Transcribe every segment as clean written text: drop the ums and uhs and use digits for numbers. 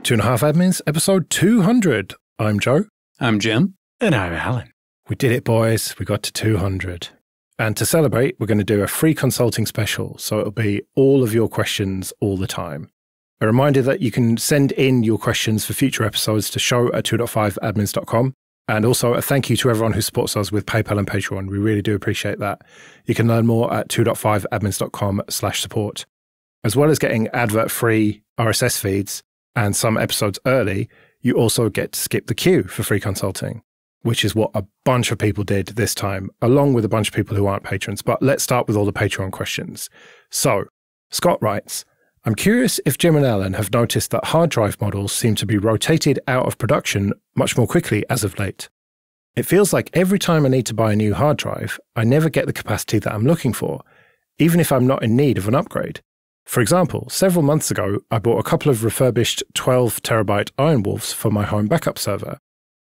2.5 Admins, episode 200. I'm Joe. I'm Jim. And I'm Allan. We did it, boys. We got to 200. And to celebrate, we're going to do a free consulting special, so it'll be all of your questions all the time. A reminder that you can send in your questions for future episodes to show@2.5admins.com. And also a thank you to everyone who supports us with PayPal and Patreon. We really do appreciate that. You can learn more at 2.5admins.com/support. As well as getting advert-free RSS feeds and some episodes early, you also get to skip the queue for free consulting, which is what a bunch of people did this time, along with a bunch of people who aren't patrons. But let's start with all the Patreon questions. So, Scott writes, I'm curious if Jim and Allan have noticed that hard drive models seem to be rotated out of production much more quickly as of late. It feels like every time I need to buy a new hard drive, I never get the capacity that I'm looking for, even if I'm not in need of an upgrade. For example, several months ago, I bought a couple of refurbished 12TB Iron Wolves for my home backup server.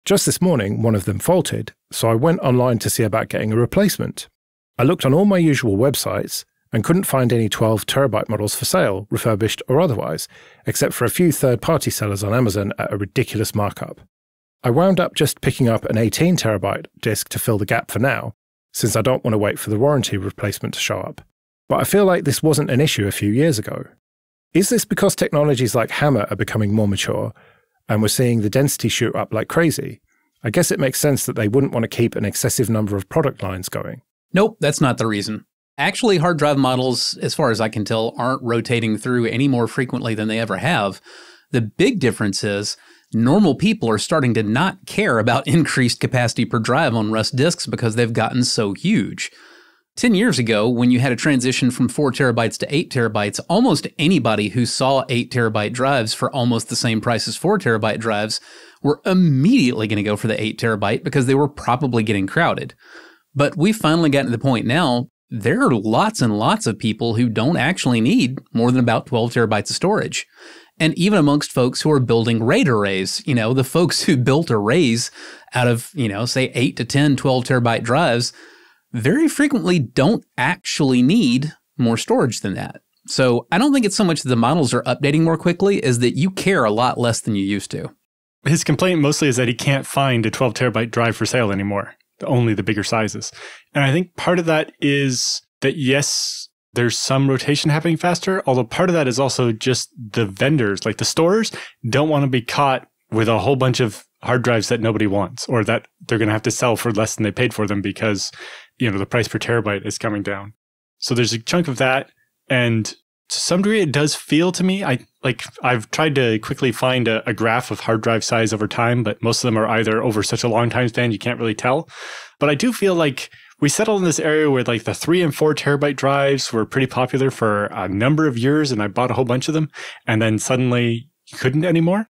Just this morning, one of them faulted, so I went online to see about getting a replacement. I looked on all my usual websites and couldn't find any 12TB models for sale, refurbished or otherwise, except for a few third-party sellers on Amazon at a ridiculous markup. I wound up just picking up an 18TB disk to fill the gap for now, since I don't want to wait for the warranty replacement to show up. But I feel like this wasn't an issue a few years ago. Is this because technologies like HAMR are becoming more mature, and we're seeing the density shoot up like crazy? I guess it makes sense that they wouldn't want to keep an excessive number of product lines going. Nope, that's not the reason. Actually, hard drive models, as far as I can tell, aren't rotating through any more frequently than they ever have. The big difference is normal people are starting to not care about increased capacity per drive on Rust disks because they've gotten so huge. 10 years ago, when you had a transition from 4TB to 8TB, almost anybody who saw 8TB drives for almost the same price as 4TB drives were immediately going to go for the 8TB because they were probably getting crowded. But we've finally gotten to the point now, there are lots and lots of people who don't actually need more than about 12TB of storage. And even amongst folks who are building RAID arrays, the folks who built arrays out of, say 8 to 10 12TB drives, very frequently don't actually need more storage than that. So I don't think it's so much that the models are updating more quickly as that you care a lot less than you used to. His complaint mostly is that he can't find a 12TB drive for sale anymore, only the bigger sizes. And I think part of that is that, yes, there's some rotation happening faster, although part of that is also just the vendors, like the stores, don't want to be caught with a whole bunch of hard drives that nobody wants, or that they're going to have to sell for less than they paid for them because, the price per terabyte is coming down. So there's a chunk of that. And to some degree, it does feel to me, I've tried to quickly find a graph of hard drive size over time, but most of them are either over such a long time span, you can't really tell. But I do feel like we settled in this area where like the 3 and 4TB drives were pretty popular for a number of years, and I bought a whole bunch of them, and then suddenly you couldn't anymore.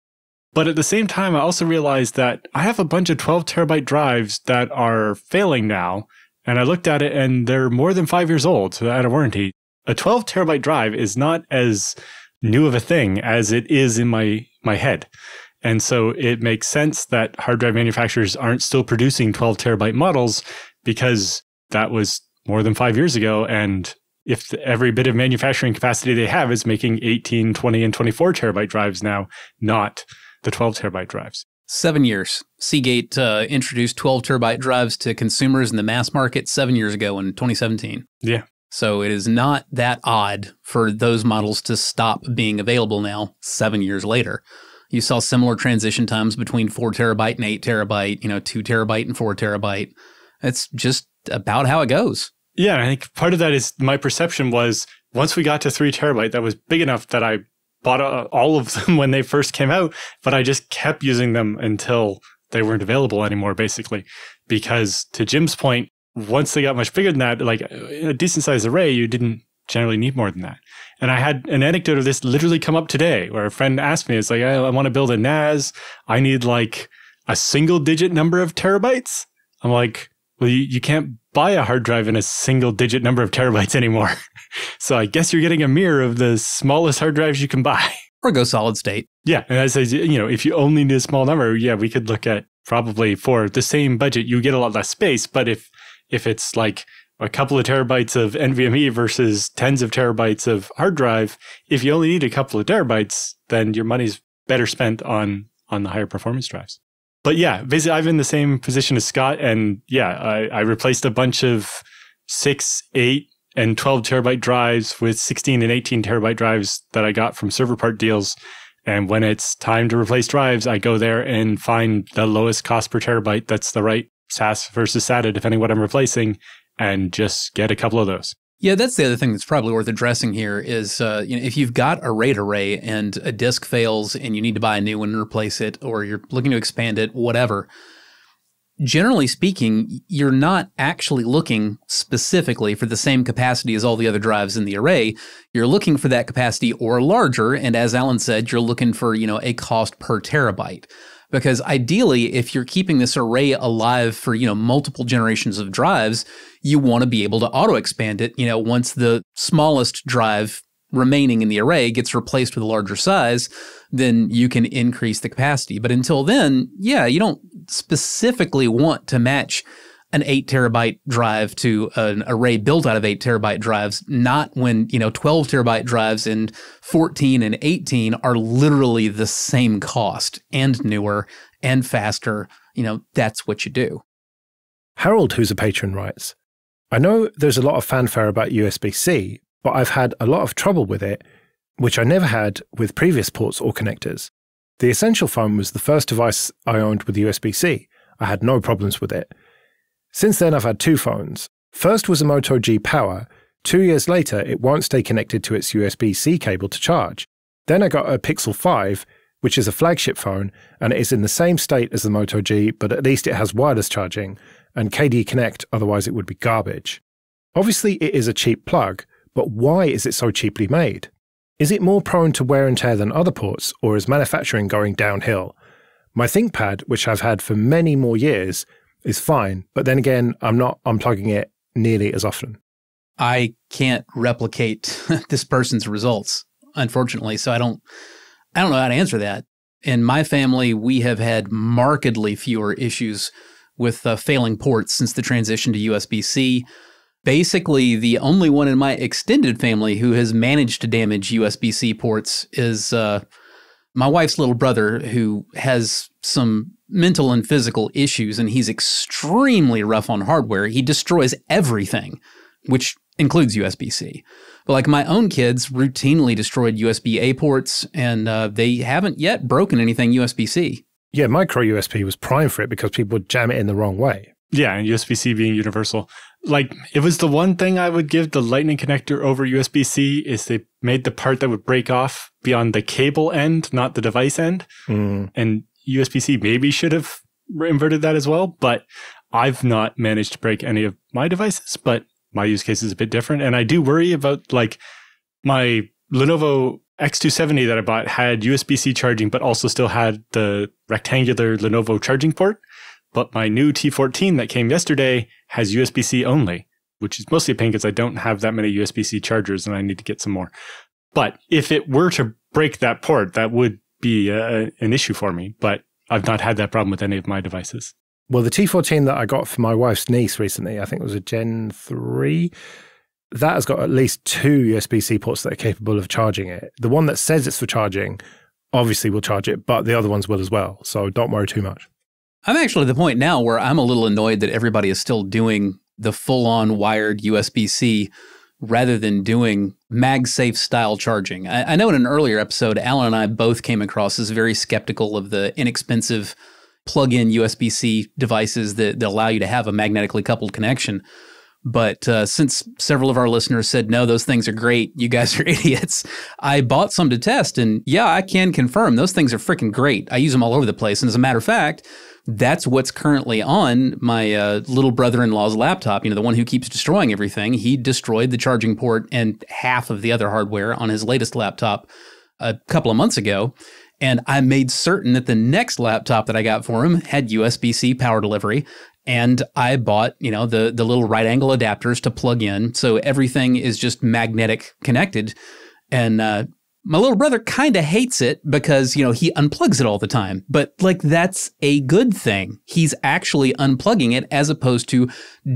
But at the same time, I also realized that I have a bunch of 12TB drives that are failing now, and I looked at it and they're more than 5 years old, so out of warranty. A 12TB drive is not as new of a thing as it is in my head. And so it makes sense that hard drive manufacturers aren't still producing 12TB models because that was more than 5 years ago. And if every bit of manufacturing capacity they have is making 18, 20, and 24TB drives now, not the 12TB drives. 7 years. Seagate introduced 12TB drives to consumers in the mass market 7 years ago in 2017. Yeah. So it is not that odd for those models to stop being available now 7 years later. You saw similar transition times between 4TB and 8TB, 2TB and 4TB. It's just about how it goes. Yeah, I think part of that is my perception was once we got to 3TB, that was big enough that I bought all of them when they first came out, but I just kept using them until they weren't available anymore, basically. Because to Jim's point, once they got much bigger than that, like a decent sized array, you didn't generally need more than that. And I had an anecdote of this literally come up today where a friend asked me, it's like, I want to build a NAS. I need like a single digit number of terabytes. I'm like, well, you can't buy a hard drive in a single digit number of terabytes anymore. So I guess you're getting a mirror of the smallest hard drives you can buy. Or go solid state. Yeah. And I say, if you only need a small number, yeah, we could look at probably for the same budget, you get a lot less space. But if it's like a couple of terabytes of NVMe versus tens of terabytes of hard drive, if you only need a couple of terabytes, then your money's better spent on the higher performance drives. But yeah, basically I'm in the same position as Scott. And yeah, I replaced a bunch of 6, 8, and 12 terabyte drives with 16 and 18 terabyte drives that I got from server part deals. And when it's time to replace drives, I go there and find the lowest cost per terabyte that's the right SAS versus SATA, depending what I'm replacing, and just get a couple of those. Yeah, that's the other thing that's probably worth addressing here is, if you've got a RAID array and a disk fails and you need to buy a new one and replace it, or you're looking to expand it, whatever, generally speaking, you're not actually looking specifically for the same capacity as all the other drives in the array. You're looking for that capacity or larger, and as Allan said, you're looking for, a cost per terabyte. Because ideally, if you're keeping this array alive for, multiple generations of drives, you want to be able to auto-expand it, once the smallest drive remaining in the array gets replaced with a larger size, then you can increase the capacity. But until then, yeah, you don't specifically want to match an 8 terabyte drive to an array built out of 8 terabyte drives, not when, 12 terabyte drives and 14 and 18 are literally the same cost and newer and faster. That's what you do. Harold, who's a patron, writes, I know there's a lot of fanfare about USB-C, but I've had a lot of trouble with it, which I never had with previous ports or connectors. The Essential phone was the first device I owned with USB-C. I had no problems with it. Since then, I've had 2 phones. First was a Moto G Power. 2 years later, it won't stay connected to its USB-C cable to charge. Then I got a Pixel 5, which is a flagship phone, and it is in the same state as the Moto G, but at least it has wireless charging, and KD Connect, otherwise it would be garbage. Obviously, it is a cheap plug, but why is it so cheaply made? Is it more prone to wear and tear than other ports, or is manufacturing going downhill? My ThinkPad, which I've had for many more years, is fine, but then again, I'm not unplugging it nearly as often. I can't replicate this person's results, unfortunately, so I don't know how to answer that. In my family, we have had markedly fewer issues with failing ports since the transition to USB-C. Basically, the only one in my extended family who has managed to damage USB-C ports is my wife's little brother, who has some mental and physical issues, and he's extremely rough on hardware. He destroys everything, which includes USB-C. But like my own kids routinely destroyed USB-A ports, and they haven't yet broken anything USB-C. Yeah, micro USB was prime for it because people would jam it in the wrong way. Yeah, and USB-C being universal. Like, it was the one thing I would give the Lightning connector over USB-C is they made the part that would break off be on the cable end, not the device end. And USB-C maybe should have inverted that as well, but I've not managed to break any of my devices, but my use case is a bit different. And I do worry about, like, my Lenovo X270 that I bought had USB-C charging, but also still had the rectangular Lenovo charging port. But my new T14 that came yesterday has USB-C only, which is mostly a pain because I don't have that many USB-C chargers and I need to get some more. But if it were to break that port, that would be an issue for me. But I've not had that problem with any of my devices. Well, the T14 that I got for my wife's niece recently, I think it was a Gen 3, that has got at least 2 USB-C ports that are capable of charging it. The one that says it's for charging obviously will charge it, but the other ones will as well. So don't worry too much. I'm actually at the point now where I'm a little annoyed that everybody is still doing the full-on wired USB-C rather than doing MagSafe style charging. I know in an earlier episode, Allan and I both came across as very skeptical of the inexpensive plug-in USB-C devices that allow you to have a magnetically coupled connection. But since several of our listeners said, no, those things are great, you guys are idiots, I bought some to test. And yeah, I can confirm those things are freaking great. I use them all over the place. And as a matter of fact, that's what's currently on my little brother-in-law's laptop, the one who keeps destroying everything. He destroyed the charging port and half of the other hardware on his latest laptop a couple of months ago. And I made certain that the next laptop that I got for him had USB-C power delivery. And I bought, the little right angle adapters to plug in. So everything is just magnetic connected. And my little brother kind of hates it because, he unplugs it all the time. But that's a good thing. He's actually unplugging it as opposed to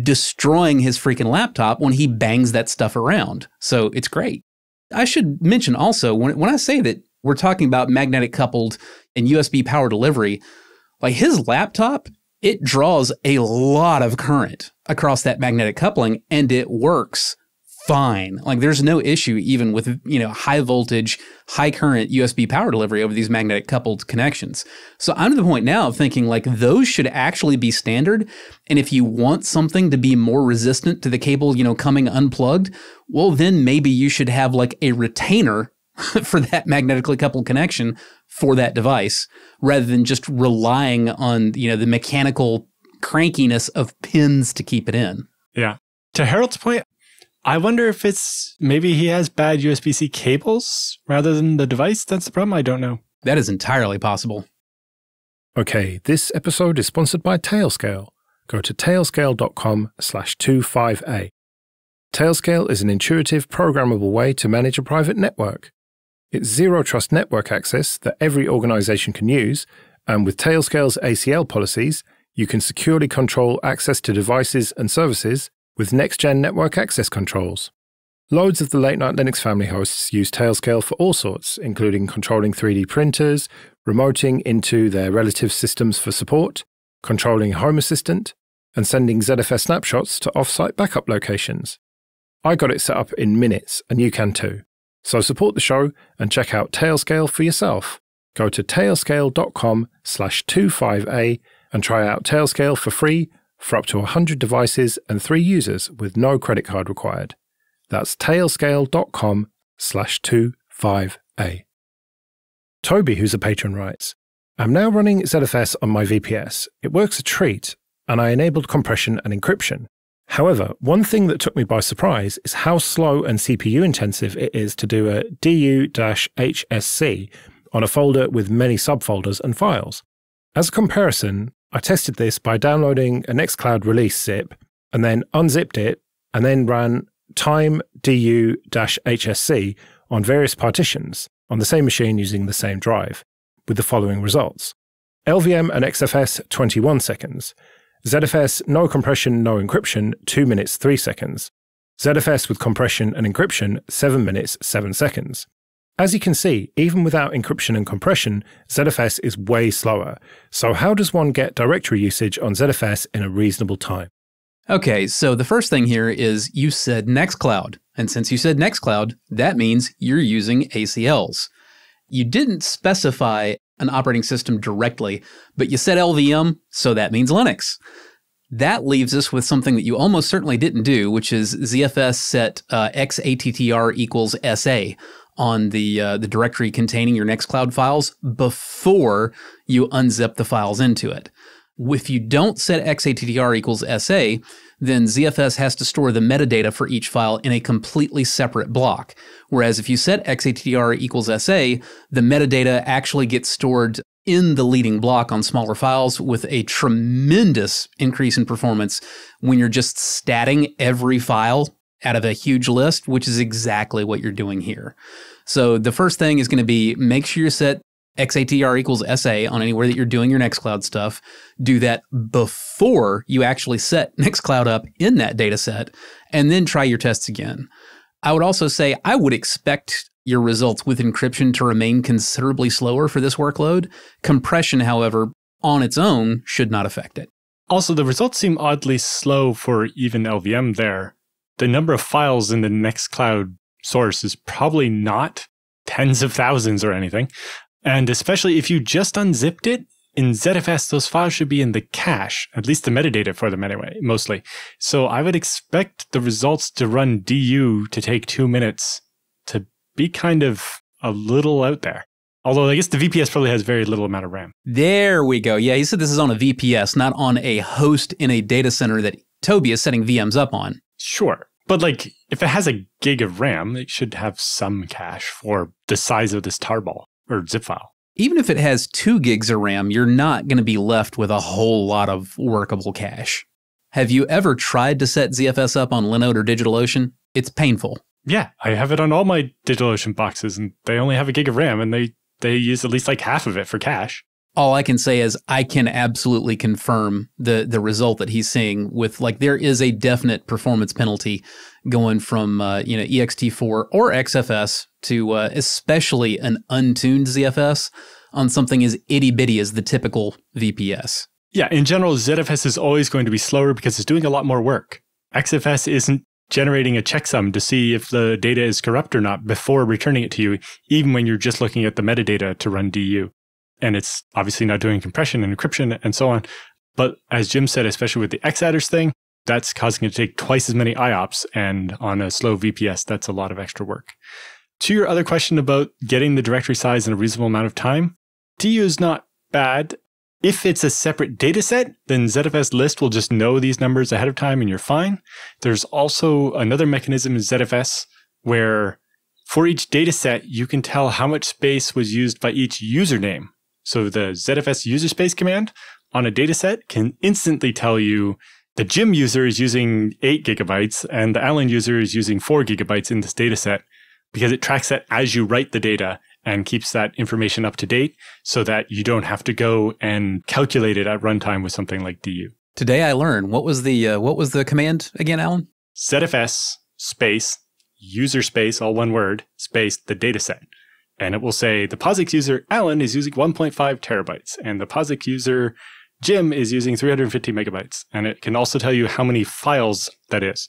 destroying his freaking laptop when he bangs that stuff around. So it's great. I should mention also, when I say that We're talking about magnetic coupled and USB power delivery. Like his laptop, it draws a lot of current across that magnetic coupling and it works fine. Like there's no issue even with, high voltage, high current USB power delivery over these magnetic coupled connections. So I'm to the point now of thinking like those should actually be standard. And if you want something to be more resistant to the cable, coming unplugged, well, then maybe you should have like a retainer for that magnetically coupled connection for that device rather than just relying on, the mechanical crankiness of pins to keep it in. Yeah. To Harold's point, I wonder if it's maybe he has bad USB-C cables rather than the device. That's the problem. I don't know. That is entirely possible. Okay, this episode is sponsored by Tailscale. Go to tailscale.com/25A. Tailscale is an intuitive, programmable way to manage a private network. It's zero-trust network access that every organization can use, and with Tailscale's ACL policies, you can securely control access to devices and services with next-gen network access controls. Loads of the late-night Linux family hosts use Tailscale for all sorts, including controlling 3D printers, remoting into their relative systems for support, controlling Home Assistant, and sending ZFS snapshots to off-site backup locations. I got it set up in minutes, and you can too. So support the show and check out Tailscale for yourself. Go to tailscale.com/25A and try out Tailscale for free for up to 100 devices and 3 users with no credit card required. That's tailscale.com/25A. Toby, who's a patron, writes, I'm now running ZFS on my VPS. It works a treat, and I enabled compression and encryption. However, one thing that took me by surprise is how slow and CPU intensive it is to do a du-hsc on a folder with many subfolders and files. As a comparison, I tested this by downloading a Nextcloud release zip and then unzipped it and then ran time du-hsc on various partitions on the same machine using the same drive, with the following results. LVM and XFS 21 seconds. ZFS no compression, no encryption 2 minutes 3 seconds. ZFS with compression and encryption 7 minutes 7 seconds. As you can see, even without encryption and compression, ZFS is way slower. So how does one get directory usage on ZFS in a reasonable time? Okay, so the first thing here is you said Nextcloud. And since you said Nextcloud, that means you're using ACLs. You didn't specify an operating system directly, but you said LVM, so that means Linux. That leaves us with something that you almost certainly didn't do, which is ZFS set XATTR equals SA on the directory containing your Nextcloud files before you unzip the files into it. If you don't set XATTR equals SA, then ZFS has to store the metadata for each file in a completely separate block. Whereas if you set XATTR equals SA, the metadata actually gets stored in the leading block on smaller files with a tremendous increase in performance when you're just statting every file out of a huge list, which is exactly what you're doing here. So the first thing is going to be make sure you set XATTR equals SA on anywhere that you're doing your Nextcloud stuff. Do that before you actually set Nextcloud up in that data set, and then try your tests again. I would also say I would expect your results with encryption to remain considerably slower for this workload. Compression, however, on its own should not affect it. Also, the results seem oddly slow for even LVM there. The number of files in the Nextcloud source is probably not tens of thousands or anything. And especially if you just unzipped it, in ZFS, those files should be in the cache, at least the metadata for them anyway, mostly. So I would expect the results to run DU to take 2 minutes to be kind of a little out there. Although I guess the VPS probably has very little amount of RAM. There we go. Yeah, he said this is on a VPS, not on a host in a data center that Toby is setting VMs up on. Sure. But like, if it has a gig of RAM, it should have some cache for the size of this tarball or zip file. Even if it has 2 gigs of RAM, you're not going to be left with a whole lot of workable cache. Have you ever tried to set ZFS up on Linode or DigitalOcean? It's painful. Yeah, I have it on all my DigitalOcean boxes, and they only have a gig of RAM, and they use at least like half of it for cache. All I can say is I can absolutely confirm the result that he's seeing with, like, there is a definite performance penalty going from ext4 or XFS to especially an untuned ZFS on something as itty bitty as the typical VPS. Yeah, in general, ZFS is always going to be slower because it's doing a lot more work. XFS isn't generating a checksum to see if the data is corrupt or not before returning it to you, even when you're just looking at the metadata to run DU. And it's obviously not doing compression and encryption and so on. But as Jim said, especially with the X-adders thing, that's causing it to take twice as many IOPS. And on a slow VPS, that's a lot of extra work. To your other question about getting the directory size in a reasonable amount of time, DU is not bad. If it's a separate data set, then ZFS list will just know these numbers ahead of time and you're fine. There's also another mechanism in ZFS where for each data set, you can tell how much space was used by each username. So the ZFS user space command on a data set can instantly tell you the Jim user is using 8 gigabytes and the Allan user is using 4 gigabytes in this data set because it tracks that as you write the data and keeps that information up to date so that you don't have to go and calculate it at runtime with something like DU. Today I learned, what was the command again, Allan? ZFS space, user space, all one word, space, the data set. And it will say the POSIX user, Allan, is using 1.5 terabytes, and the POSIX user, Jim, is using 350 megabytes. And it can also tell you how many files that is.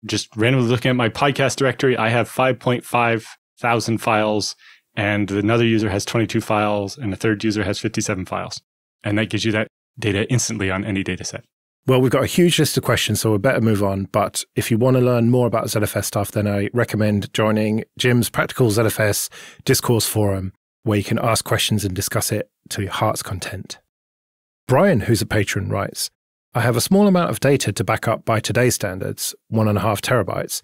Just randomly looking at my podcast directory, I have 5.5 thousand files, and another user has 22 files, and a third user has 57 files. And that gives you that data instantly on any data set. Well, we've got a huge list of questions, so we better move on. But if you want to learn more about ZFS stuff, then I recommend joining Jim's Practical ZFS Discourse Forum, where you can ask questions and discuss it to your heart's content. Brian, who's a patron, writes, I have a small amount of data to back up by today's standards, 1.5 terabytes,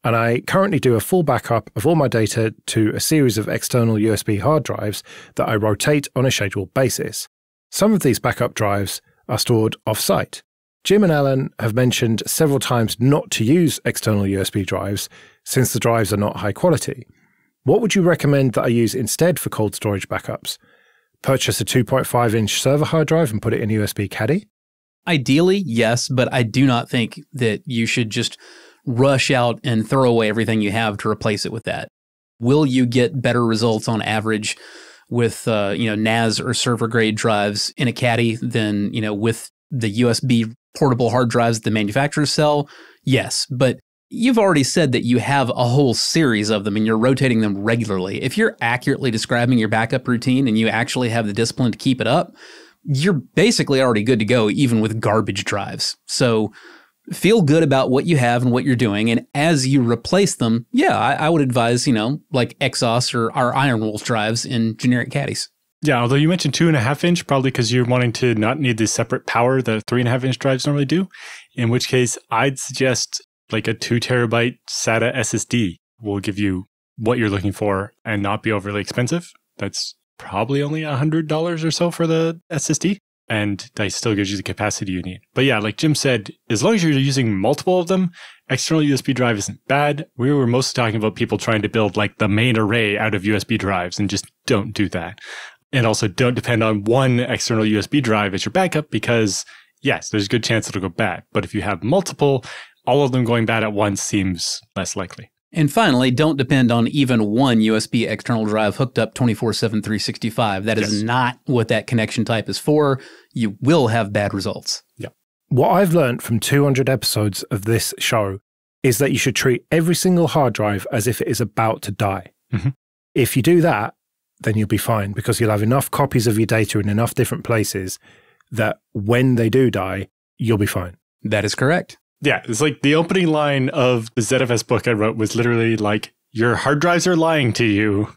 and I currently do a full backup of all my data to a series of external USB hard drives that I rotate on a scheduled basis. Some of these backup drives are stored off-site. Jim and Allan have mentioned several times not to use external USB drives since the drives are not high quality. What would you recommend that I use instead for cold storage backups? Purchase a 2.5-inch server hard drive and put it in USB caddy? Ideally, yes, but I do not think that you should just rush out and throw away everything you have to replace it with that. Will you get better results on average with NAS or server grade drives in a caddy than with the USB portable hard drives that the manufacturers sell? Yes, but you've already said that you have a whole series of them and you're rotating them regularly. If you're accurately describing your backup routine and you actually have the discipline to keep it up, you're basically already good to go, even with garbage drives. So feel good about what you have and what you're doing. And as you replace them, I would advise, like Exos or our Iron Wolf drives in generic caddies. Yeah, although you mentioned 2.5-inch, probably because you're wanting to not need the separate power that 3.5-inch drives normally do, in which case I'd suggest like a 2 terabyte SATA SSD will give you what you're looking for and not be overly expensive. That's probably only $100 or so for the SSD, and that still gives you the capacity you need. But yeah, like Jim said, as long as you're using multiple of them, external USB drive isn't bad. We were mostly talking about people trying to build like the main array out of USB drives, and just don't do that. And also don't depend on one external USB drive as your backup because, yes, there's a good chance it'll go bad. But if you have multiple, all of them going bad at once seems less likely. And finally, don't depend on even one USB external drive hooked up 24/7, 365. That is not what that connection type is for. You will have bad results. Yeah. What I've learned from 200 episodes of this show is that you should treat every single hard drive as if it is about to die. Mm-hmm. If you do that, then you'll be fine because you'll have enough copies of your data in enough different places that when they do die, you'll be fine. That is correct. Yeah, it's like the opening line of the ZFS book I wrote was literally like, your hard drives are lying to you.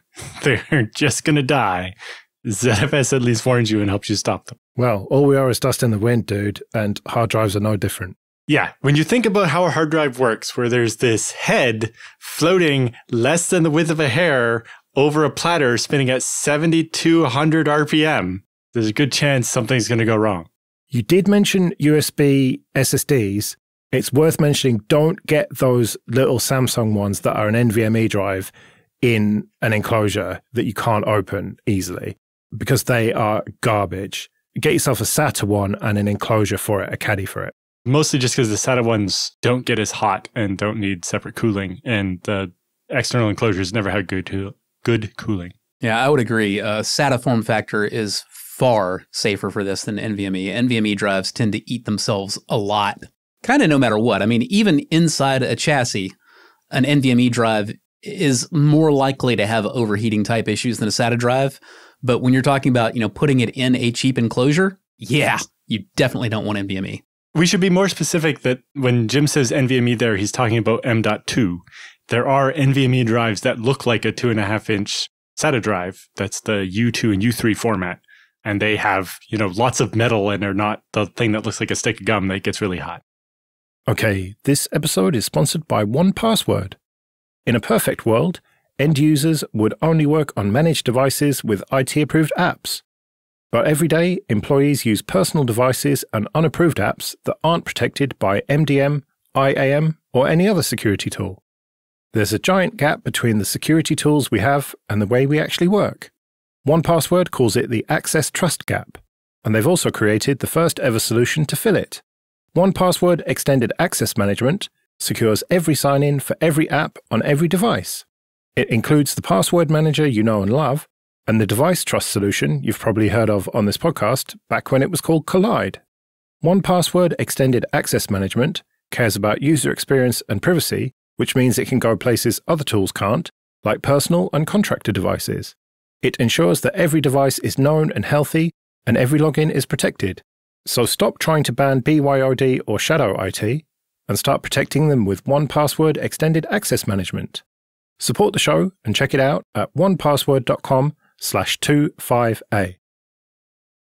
They're just going to die. ZFS at least warns you and helps you stop them. Well, all we are is dust in the wind, dude, and hard drives are no different. Yeah, when you think about how a hard drive works, where there's this head floating less than the width of a hair over a platter spinning at 7,200 RPM, there's a good chance something's going to go wrong. You did mention USB SSDs. It's worth mentioning, don't get those little Samsung ones that are an NVMe drive in an enclosure that you can't open easily. because they are garbage. Get yourself a SATA one and an enclosure for it, a caddy for it. Mostly just because the SATA ones don't get as hot and don't need separate cooling, and the external enclosures never had good cooling. Yeah, I would agree. SATA form factor is far safer for this than NVMe. NVMe drives tend to eat themselves a lot, kind of no matter what. I mean, even inside a chassis, an NVMe drive is more likely to have overheating type issues than a SATA drive. But when you're talking about, putting it in a cheap enclosure, yeah, you definitely don't want NVMe. We should be more specific that when Jim says NVMe there, he's talking about M.2. There are NVMe drives that look like a 2.5-inch SATA drive. That's the U2 and U3 format. And they have, lots of metal, and they're not the thing that looks like a stick of gum that gets really hot. Okay, this episode is sponsored by 1Password. In a perfect world, end users would only work on managed devices with IT-approved apps. But every day, employees use personal devices and unapproved apps that aren't protected by MDM, IAM, or any other security tool. There's a giant gap between the security tools we have and the way we actually work. 1Password calls it the Access Trust Gap, and they've also created the first ever solution to fill it. 1Password Extended Access Management secures every sign-in for every app on every device. It includes the password manager you know and love, and the device trust solution you've probably heard of on this podcast back when it was called Collide. 1Password Extended Access Management cares about user experience and privacy, which means it can go places other tools can't, like personal and contractor devices. It ensures that every device is known and healthy, and every login is protected. So stop trying to ban BYOD or shadow IT, and start protecting them with 1Password Extended Access Management. Support the show and check it out at onepassword.com/25A.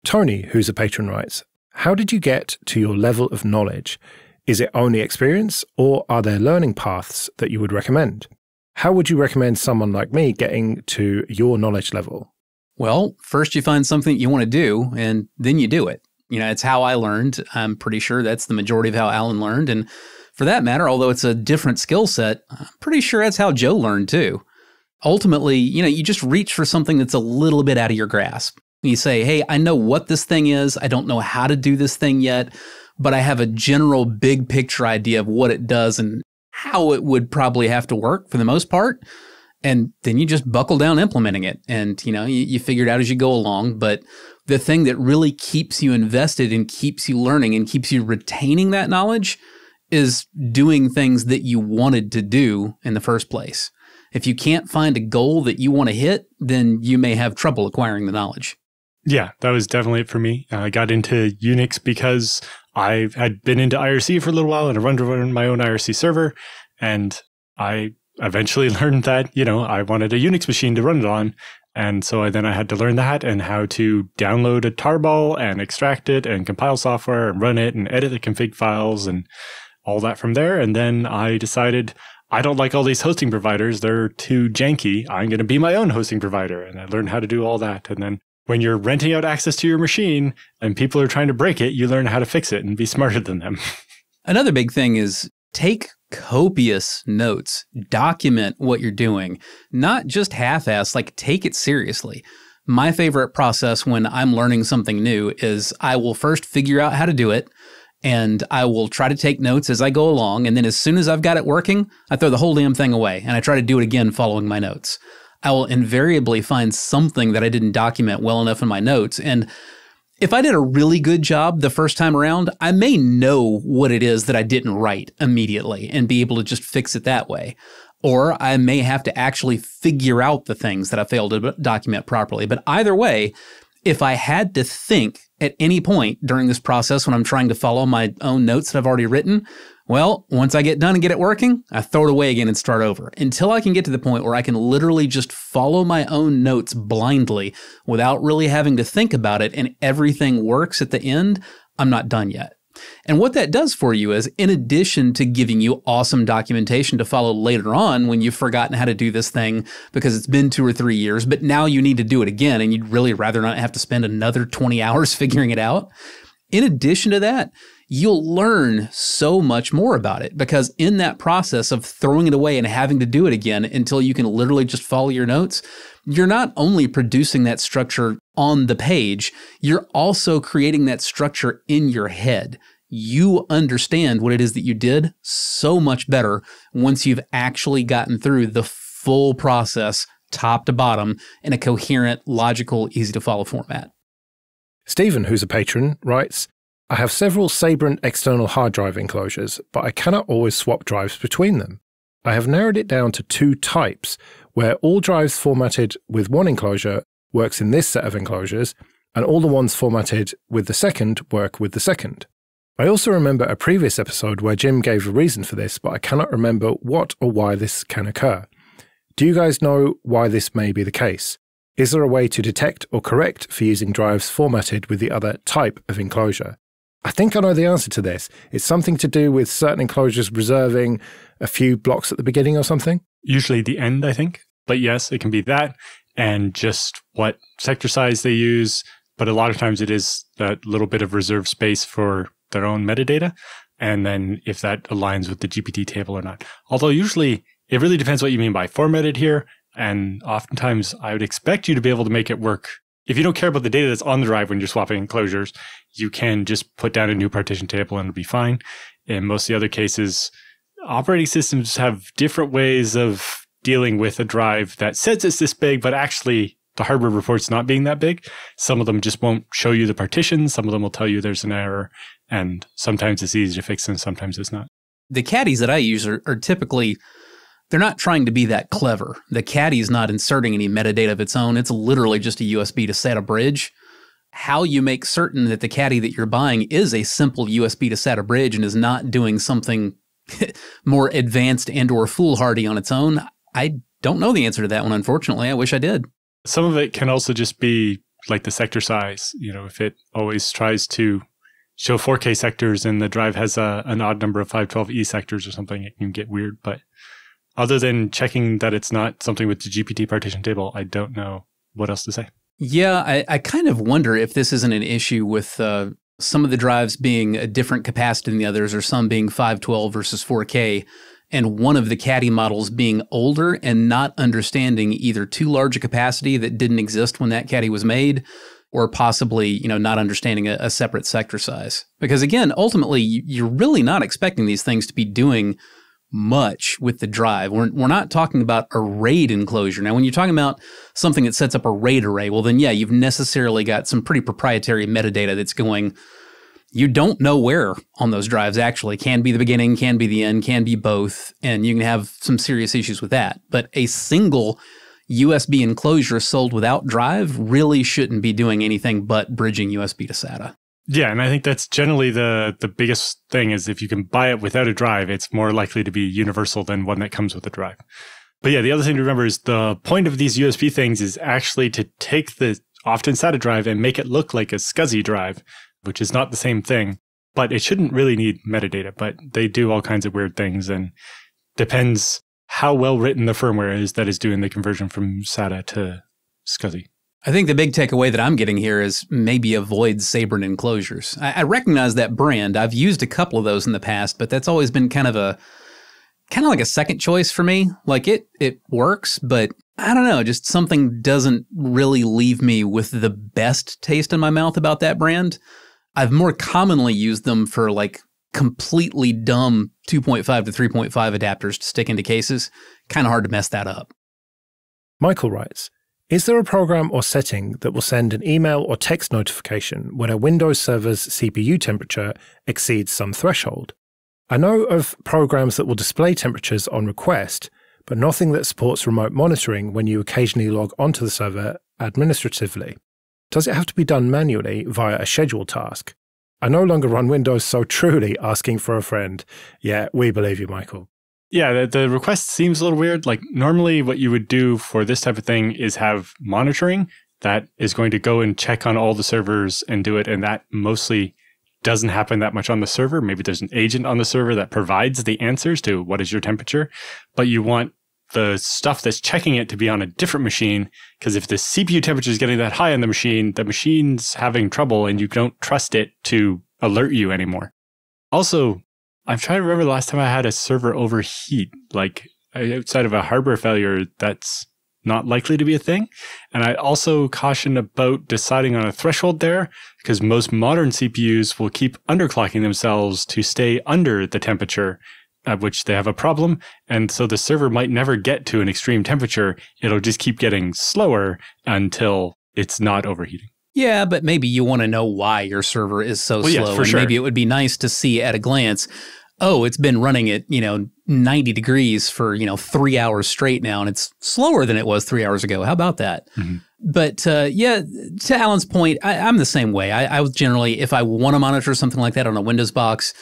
Tony, who's a patron, writes, how did you get to your level of knowledge? Is it only experience, or are there learning paths that you would recommend? How would you recommend someone like me getting to your knowledge level? Well, first you find something you want to do, and then you do it. It's how I learned. I'm pretty sure that's the majority of how Allan learned. And for that matter, although it's a different skill set, I'm pretty sure that's how Joe learned too. Ultimately, you just reach for something that's a little bit out of your grasp. You say, hey, I know what this thing is. I don't know how to do this thing yet, but I have a general big picture idea of what it does and how it would probably have to work for the most part. And then you just buckle down implementing it. And, you figure it out as you go along. But the thing that really keeps you invested and keeps you learning and keeps you retaining that knowledge is doing things that you wanted to do in the first place. If you can't find a goal that you want to hit, then you may have trouble acquiring the knowledge. Yeah, that was definitely it for me. I got into Unix because I had been into IRC for a little while and I run my own IRC server. And I eventually learned that, I wanted a Unix machine to run it on. And so I had to learn that and how to download a tarball and extract it and compile software and run it and edit the config files and all that from there. And then I decided I don't like all these hosting providers. They're too janky. I'm going to be my own hosting provider. And I learned how to do all that. And then when you're renting out access to your machine and people are trying to break it, you learn how to fix it and be smarter than them. Another big thing is take copious notes, document what you're doing, not just half-ass, take it seriously. My favorite process when I'm learning something new is I will first figure out how to do it, and I will try to take notes as I go along, and then as soon as I've got it working, I throw the whole damn thing away, and I try to do it again following my notes. I will invariably find something that I didn't document well enough in my notes, and if I did a really good job the first time around, I may know what it is that I didn't write immediately and be able to just fix it that way. Or I may have to actually figure out the things that I failed to document properly. But either way, if I had to think at any point during this process when I'm trying to follow my own notes that I've already written, well, once I get done and get it working, I throw it away again and start over until I can get to the point where I can literally just follow my own notes blindly without really having to think about it and everything works at the end. I'm not done yet. And what that does for you is, in addition to giving you awesome documentation to follow later on when you've forgotten how to do this thing because it's been 2 or 3 years, but now you need to do it again and you'd really rather not have to spend another 20 hours figuring it out. In addition to that, you'll learn so much more about it, because in that process of throwing it away and having to do it again until you can literally just follow your notes, you're not only producing that structure on the page, you're also creating that structure in your head. You understand what it is that you did so much better once you've actually gotten through the full process, top to bottom, in a coherent, logical, easy to follow format. Stephen, who's a patron, writes, I have several Sabrent external hard drive enclosures, but I cannot always swap drives between them. I have narrowed it down to 2 types, where all drives formatted with one enclosure works in this set of enclosures, and all the ones formatted with the second work with the second. I also remember a previous episode where Jim gave a reason for this, but I cannot remember what or why this can occur. Do you guys know why this may be the case? Is there a way to detect or correct for using drives formatted with the other type of enclosure? I think I know the answer to this. It's something to do with certain enclosures reserving a few blocks at the beginning or something? Usually the end, I think. But yes, it can be that and just what sector size they use. But a lot of times it is that little bit of reserved space for their own metadata. And then if that aligns with the GPT table or not. Although usually it really depends what you mean by formatted here. And oftentimes I would expect you to be able to make it work. If you don't care about the data that's on the drive when you're swapping enclosures, you can just put down a new partition table and it'll be fine. In most of the other cases, operating systems have different ways of dealing with a drive that says it's this big, but actually the hardware report's not being that big. Some of them just won't show you the partitions. Some of them will tell you there's an error. And sometimes it's easy to fix and sometimes it's not. The caddies that I use are typically, they're not trying to be that clever. The caddy is not inserting any metadata of its own. It's literally just a USB to SATA bridge. How you make certain that the caddy that you're buying is a simple USB to SATA bridge and is not doing something more advanced and or foolhardy on its own, I don't know the answer to that one, unfortunately. I wish I did. Some of it can also just be like the sector size. You know, if it always tries to show 4K sectors and the drive has an odd number of 512E sectors or something, it can get weird. But other than checking that it's not something with the GPT partition table, I don't know what else to say. Yeah, I kind of wonder if this isn't an issue with some of the drives being a different capacity than the others, or some being 512 versus 4K, and one of the caddy models being older and not understanding either too large a capacity that didn't exist when that caddy was made, or possibly, not understanding a separate sector size. Because again, ultimately, you're really not expecting these things to be doing much with the drive. We're not talking about a RAID enclosure. Now, when you're talking about something that sets up a RAID array, well, then, yeah, you've necessarily got some pretty proprietary metadata that's going, you don't know where on those drives actually. Can be the beginning, can be the end, can be both, and you can have some serious issues with that. But a single USB enclosure sold without drive really shouldn't be doing anything but bridging USB to SATA. Yeah, and I think that's generally the biggest thing is if you can buy it without a drive, it's more likely to be universal than one that comes with a drive. But yeah, the other thing to remember is the point of these USB things is actually to take the often SATA drive and make it look like a SCSI drive, which is not the same thing, but it shouldn't really need metadata, but they do all kinds of weird things and depends how well written the firmware is that is doing the conversion from SATA to SCSI. I think the big takeaway that I'm getting here is maybe avoid Sabrent enclosures. I recognize that brand. I've used a couple of those in the past, but that's always been kind of like a second choice for me. Like it works, but I don't know, just something doesn't really leave me with the best taste in my mouth about that brand. I've more commonly used them for like completely dumb 2.5 to 3.5 adapters to stick into cases. Kind of hard to mess that up. Michael writes, is there a program or setting that will send an email or text notification when a Windows server's CPU temperature exceeds some threshold? I know of programs that will display temperatures on request, but nothing that supports remote monitoring when you occasionally log onto the server administratively. Does it have to be done manually via a schedule task? I no longer run Windows, so truly asking for a friend. Yeah, we believe you, Michael. Yeah, the request seems a little weird. Like normally what you would do for this type of thing is have monitoring that is going to go and check on all the servers and do it. And that mostly doesn't happen that much on the server. Maybe there's an agent on the server that provides the answers to what is your temperature, but you want the stuff that's checking it to be on a different machine, because if the CPU temperature is getting that high on the machine's having trouble and you don't trust it to alert you anymore. Also, I'm trying to remember the last time I had a server overheat. Like outside of a hardware failure, that's not likely to be a thing. And I also caution about deciding on a threshold there, because most modern CPUs will keep underclocking themselves to stay under the temperature at which they have a problem. And so the server might never get to an extreme temperature. It'll just keep getting slower until it's not overheating. Yeah, but maybe you want to know why your server is so slow. Yeah, for and sure. Maybe it would be nice to see at a glance, oh, it's been running at, 90 degrees for, 3 hours straight now, and it's slower than it was 3 hours ago. How about that? Mm-hmm. But yeah, to Alan's point, I'm the same way. I would generally, if I want to monitor something like that on a Windows box,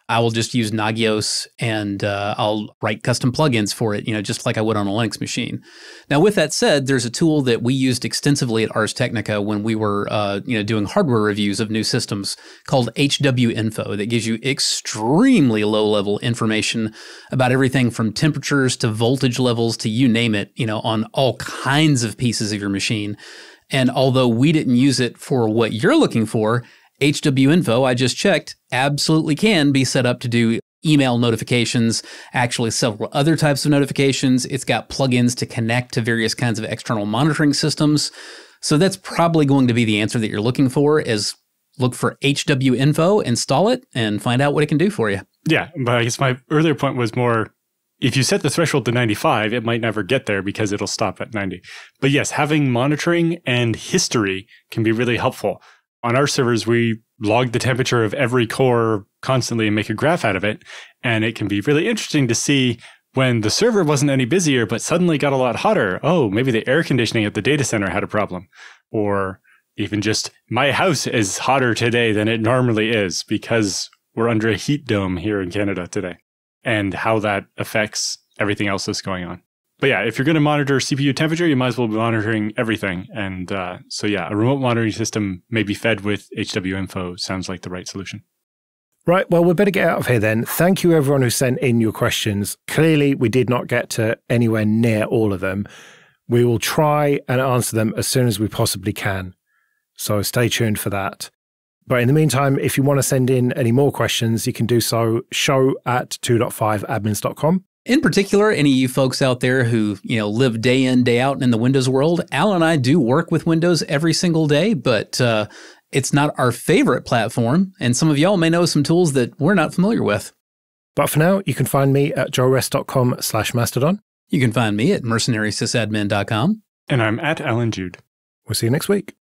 I will just use Nagios and I'll write custom plugins for it, just like I would on a Linux machine. Now, with that said, there's a tool that we used extensively at Ars Technica when we were, doing hardware reviews of new systems called HWinfo that gives you extremely low-level information about everything from temperatures to voltage levels to you name it, on all kinds of pieces of your machine. And although we didn't use it for what you're looking for, HWinfo, I just checked, absolutely can be set up to do email notifications, actually several other types of notifications. It's got plugins to connect to various kinds of external monitoring systems. So that's probably going to be the answer that you're looking for, is look for HWinfo, install it, and find out what it can do for you. Yeah, but I guess my earlier point was more, if you set the threshold to 95, it might never get there because it'll stop at 90. But yes, having monitoring and history can be really helpful. On our servers, we log the temperature of every core constantly and make a graph out of it. And it can be really interesting to see when the server wasn't any busier, but suddenly got a lot hotter. Oh, maybe the air conditioning at the data center had a problem. Or even just, my house is hotter today than it normally is because we're under a heat dome here in Canada today. And how that affects everything else that's going on. But yeah, if you're going to monitor CPU temperature, you might as well be monitoring everything. And so yeah, a remote monitoring system maybe fed with HWinfo sounds like the right solution. Right, well, we better get out of here then. Thank you everyone who sent in your questions. Clearly, we did not get to anywhere near all of them. We will try and answer them as soon as we possibly can. So stay tuned for that. But in the meantime, if you want to send in any more questions, you can do so show@2.5admins.com. In particular, any of you folks out there who, live day in, day out in the Windows world, Allan and I do work with Windows every single day, but it's not our favorite platform. And some of y'all may know some tools that we're not familiar with. But for now, you can find me at joerest.com/mastodon. You can find me at mercenarysysadmin.com. And I'm at Allan Jude. We'll see you next week.